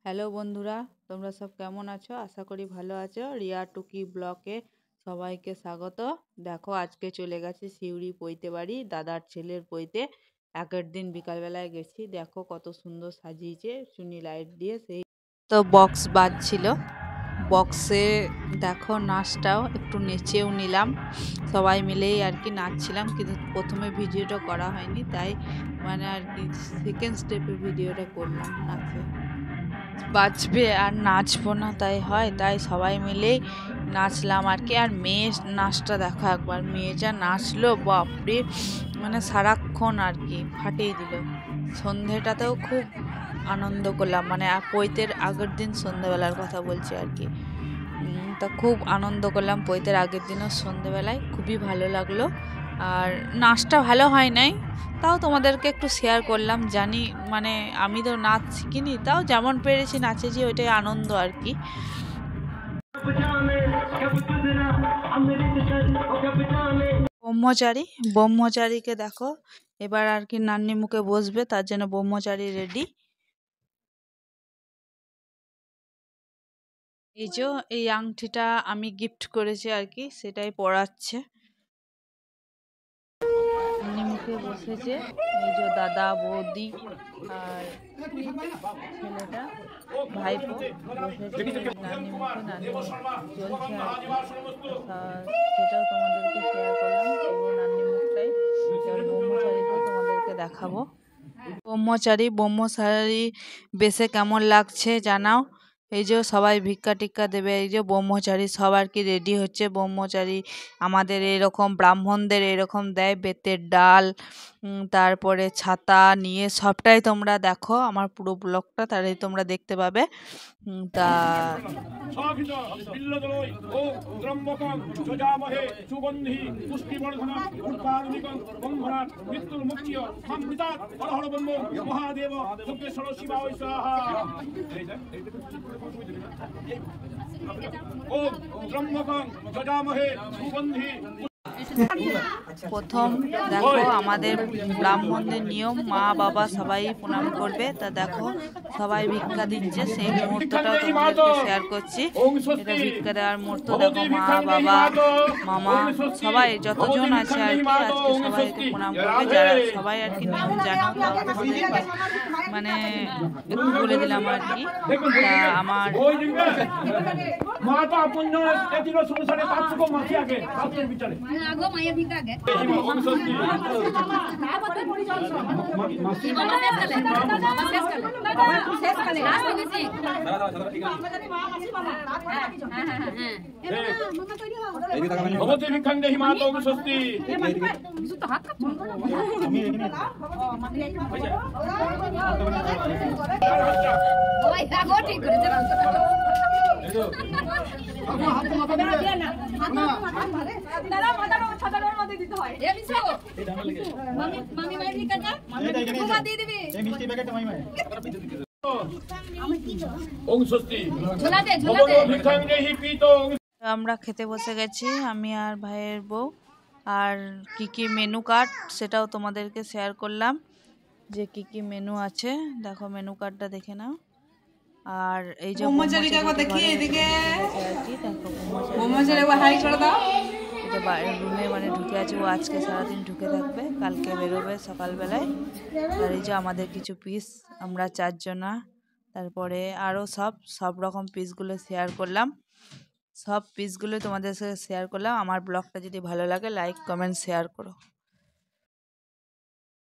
Hello বন্ধুরা, তোমরা সব কেমন আছো? আশা করি ভালো আছো। রিয়া টুকি ব্লকে সবাইকে স্বাগত। দেখো আজকে চলে গেছি সিউড়ি পৈতে বাড়ি, দাদার ছেলের পৈতে। আগের দিন বিকালবেলায় গেছি, দেখো কত সুন্দর সাজিয়েছে চুনি লাইট দিয়ে। সেই তো বক্স বাজছিল, বক্সে দেখো নাচটাও একটু নেচেও নিলাম, সবাই মিলেই আর কি নাচছিলাম। কিন্তু প্রথমে ভিডিওটা করা হয়নি, তাই মানে আর কি সেকেন্ড স্টেপে ভিডিওটা করলাম। নাচে বাজবে আর নাচবো না তাই হয়, তাই সবাই মিলেই নাচলাম আর কি। আর মেয়ে নাচটা দেখো একবার, মেয়ে যা নাচলো বাপরে, মানে সারাক্ষণ আর কি ফাটিয়ে দিল। সন্ধেটাতেও খুব আনন্দ করলাম, মানে পৈতের আগের দিন সন্ধেবেলার কথা বলছি আর কি। তা খুব আনন্দ করলাম পৈতের আগের দিনও সন্ধেবেলায়, খুবই ভালো লাগলো। আর নাচটা ভালো হয় নাই, তাও তোমাদেরকে একটু শেয়ার করলাম। জানি মানে আমি তো নাচ শিখিনি, তাও যেমন পেরেছি নাচেছি, ওইটাই আনন্দ আর কি। ব্রহ্মচারীকে দেখো এবার আর কি নান্নি মুখে বসবে, তার জন্য ব্রহ্মচারী রেডি। এই যে এই আংটিটা আমি গিফট করেছি আর কি, সেটাই পরাচ্ছে। নান্নি মুখে বসেছে, এই যে দাদা বৌদি আর ছেলেটা ভাইপো বসেছে নান্নি মুখে। নান্নি চলছে আর কি, সেটাও তোমাদেরকে শেয়ার করলাম, পুরো নান্নি মুখটাই। এবার ব্রহ্মচারীকেও তোমাদেরকে দেখাবো। ব্রহ্মচারী বেশে কেমন লাগছে জানাও। এই যে সবাই ভিক্ষা টিক্ষা দেবে, এই যে ব্রহ্মচারী সব আর কি রেডি হচ্ছে। ব্রহ্মচারী আমাদের এরকম ব্রাহ্মণদের এরকম দেয় বেতের ডাল, তারপরে ছাতা নিয়ে। সবটাই তোমরা দেখো আমার পুরো ব্লগটা, তাহলে তোমরা দেখতে পাবে। তা প্রথম দেখো আমাদের ব্রাহ্মণদের নিয়ম, মা বাবা সবাই প্রণাম করবে। তা দেখো সবাই ভিক্ষা দিচ্ছে, সেই মুহূর্তটাও তোমাদেরকে শেয়ার করছি। এটা ভিক্ষা দেওয়ার মুহূর্ত। দেখো মা বাবা মামা সবাই যতজন আছে আর কি, আজকে সবাইকে প্রণাম করবে। যারা সবাই আর কি নিয়ম জানো, তাও তোমাদেরকে মানে একটু বলে দিলাম আর কি। তা আমার আমরা খেতে বসে গেছি, আমি আর ভাইয়ের বউ। আর কি কি মেনু কার্ড সেটাও তোমাদেরকে শেয়ার করলাম, যে কি কি মেনু আছে। দেখো মেনু কার্ডটা দেখে নাও। আর এই যে রুমে মানে ঢুকে আছে, ও আজকে সারাদিন ঢুকে থাকবে, কালকে বেরোবে সকালবেলায়। আর এই যে আমাদের কিছু পিস, আমরা চারজনা। তারপরে আরও সব রকম পিসগুলো শেয়ার করলাম, সব পিসগুলো তোমাদের সাথে শেয়ার করলাম। আমার ব্লগটা যদি ভালো লাগে লাইক কমেন্ট শেয়ার করো।